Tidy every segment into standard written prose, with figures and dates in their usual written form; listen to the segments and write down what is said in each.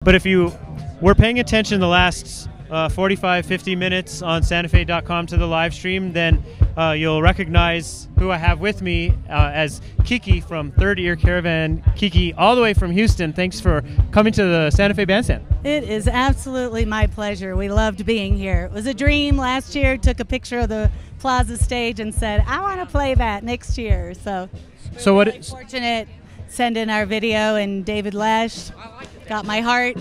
But if you were paying attention the last 45, 50 minutes on SantaFe.com to the live stream, then you'll recognize who I have with me as Kiki from Third Ear Caravan. Kiki, all the way from Houston, thanks for coming to the Santa Fe Bandstand. It is absolutely my pleasure. We loved being here. It was a dream last year. Took a picture of the Plaza stage and said, I want to play that next year. So what? Really fortunate. Send in our video, and David Lesh got my heart,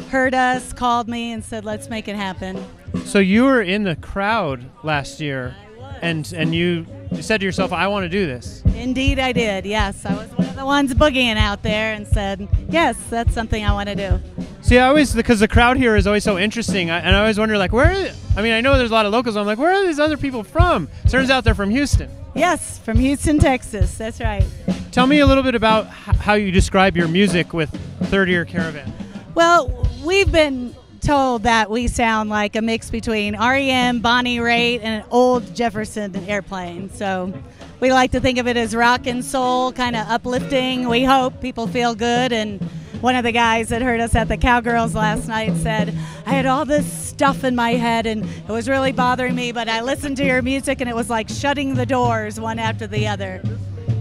heard us, called me, and said, let's make it happen. So you were in the crowd last year, and you said to yourself, I want to do this. Indeed I did, yes. I was one of the ones boogieing out there and said, yes, that's something I want to do. See, I always, because the crowd here is always so interesting, and I always wonder, like, I mean, I know there's a lot of locals, I'm like, where are these other people from? Turns out they're from Houston. Yes, from Houston, Texas, that's right. Tell me a little bit about how you describe your music with Third Ear Caravan. Well, we've been told that we sound like a mix between R.E.M., Bonnie Raitt, and an old Jefferson airplane. So we like to think of it as rock and soul, kind of uplifting. We hope people feel good. And one of the guys that heard us at the Cowgirls last night said, I had all this stuff in my head and it was really bothering me, but I listened to your music and it was like shutting the doors one after the other.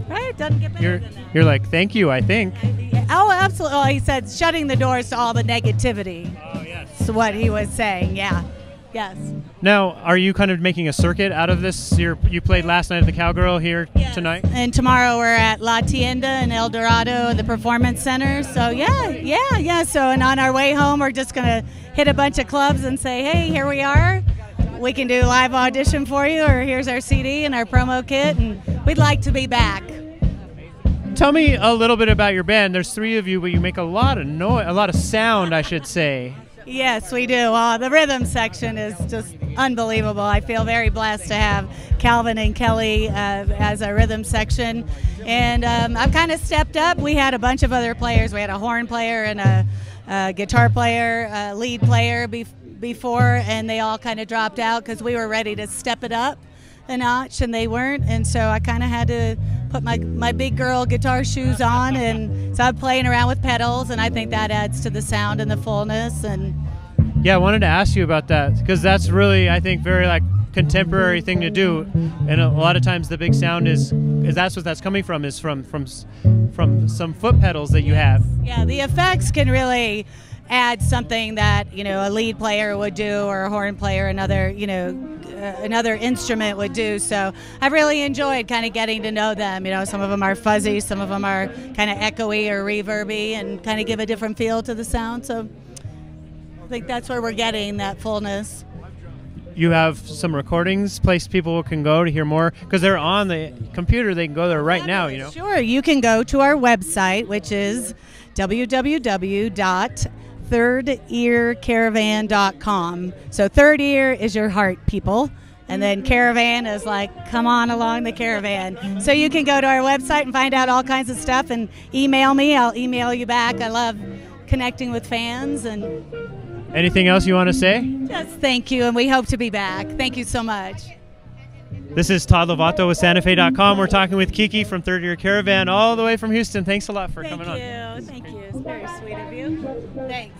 Right? It doesn't get better than that. You're like, thank you, I think. Oh, absolutely. Oh, he said shutting the doors to all the negativity. Oh, yes. That's what he was saying, yeah. Yes. Now, are you kind of making a circuit out of this? You played last night at the Cowgirl here tonight? And tomorrow we're at La Tienda in El Dorado, the Performance Center. So, yeah. So, and on our way home, we're just going to hit a bunch of clubs and say, hey, here we are. We can do live audition for you, or here's our CD and our promo kit, and we'd like to be back. Tell me a little bit about your band. There's three of you, but you make a lot of noise, a lot of sound, I should say. Yes, we do. The rhythm section is just unbelievable. I feel very blessed to have Calvin and Kelly as our rhythm section. And I've kind of stepped up. We had a bunch of other players. We had a horn player and a guitar player, a lead player before, and they all kind of dropped out because we were ready to step it up a notch, and they weren't. And so I kind of had to put my big girl guitar shoes on, and so I'm playing around with pedals, and I think that adds to the sound and the fullness. And yeah, I wanted to ask you about that because that's really, I think, very like contemporary thing to do, and a lot of times the big sound is that's what that's coming from, is from some foot pedals that you have. Yeah, the effects can really add something that, you know, a lead player would do, or a horn player, another instrument would do. So I've really enjoyed kind of getting to know them. You know, some of them are fuzzy, some of them are kind of echoey or reverby, and kind of give a different feel to the sound. So I think that's where we're getting that fullness. You have some recordings, place people can go to hear more, because they're on the computer. They can go there right now, you know. Sure, you can go to our website, which is www.thirdearcaravan.com. So Third Ear is your heart, people. And then Caravan is like, come on along the caravan. So you can go to our website and find out all kinds of stuff, and email me. I'll email you back. I love connecting with fans. And anything else you want to say? Just thank you, and we hope to be back. Thank you so much. This is Todd Lovato with SantaFe.com. We're talking with Kiki from Third Ear Caravan, all the way from Houston. Thanks a lot for coming on. Thank you. It's very sweet of you. Thanks.